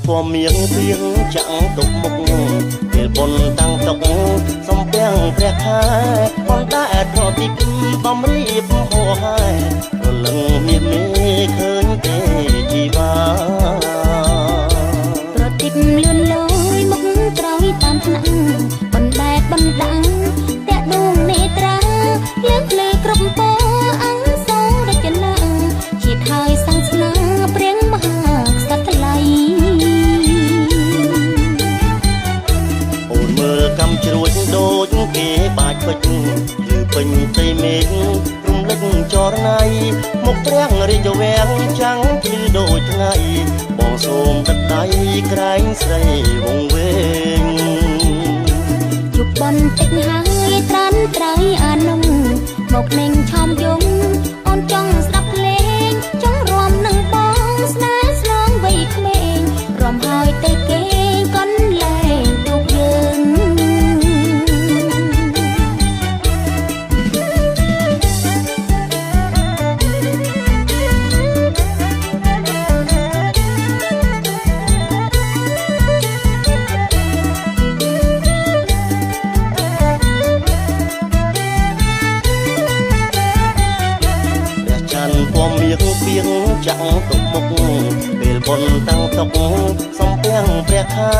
ពណ៌មាសពីងចាក់ទុកមុខពេលបុណ្យតាំងតុកសំពាំងព្រះខែប៉ុន្តែត្រទីបបំរៀបហួហើយរលឹងមាសមេឃើញទេជីវាប្រទីបលឿនលយមុខក្រោយតាមថ្នាក់បណ្ដែតបណ្ដាំងតែដួងនេត្រាលើកលើគ្រប់ពោអង្គសូររចនាជាតិហើយសង្ស្នាព្រះមហាក្សត្រថ្លៃអូនមើលកំជ្រួចដូចគេបាច់ពេជ្រឬពេញផ្ទៃមេឃរំលេចចរណៃមុខព្រះរាជវាំងចាំងភ្លឺដូចថ្ងៃបងសូមទឹកដៃក្រែងស្រីវងវែងជប់បន្តិចហើយត្រាន់ត្រៃអានំមកនឹងឆោមយំអូនចង់ស្ដាប់ភ្លេងចង់រួមនឹងបងស្នេហ៍ស្លងវ័យក្មេងរំហើយទៅគេកន្លែងទូកយើងពណ៌មាសពីងចាក់ទុកមុខពេលបុណ្យតាំងតុកសំពាំងព្រះខែ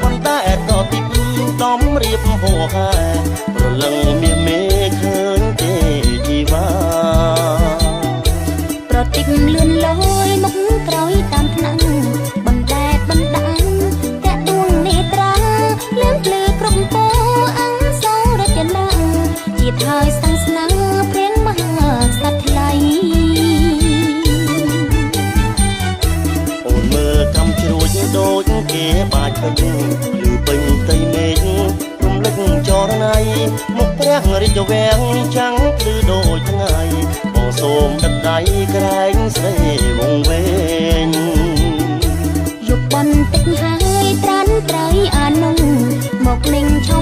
ប៉ុន្តែត្រទីបដំរៀបហួហើយប្រលឹងមាសមេឃើញទេជីវាប្រទីបលឿនលយមុខក្រោយតាមថ្នាក់បណ្ដែតបណ្ដាំងតែដួងនេត្រាលើកលើគ្រប់ពោអង្គសូររចនាជាតិហើយសង្ស្នាព្រះមហាក្សត្រថ្លៃកំជ្រួចដូចគេបាច់ពេជ្រឬពេញផ្ទៃមេឃរំលេចចរណៃមុខព្រះរាជវាំងចាំងភ្លឺដូចថ្ងៃបងសូមទឹកដៃក្រែងស្រីវងវែងយប់បន្តិចហើយត្រាន់ត្រៃអានំមកនឹងឆោម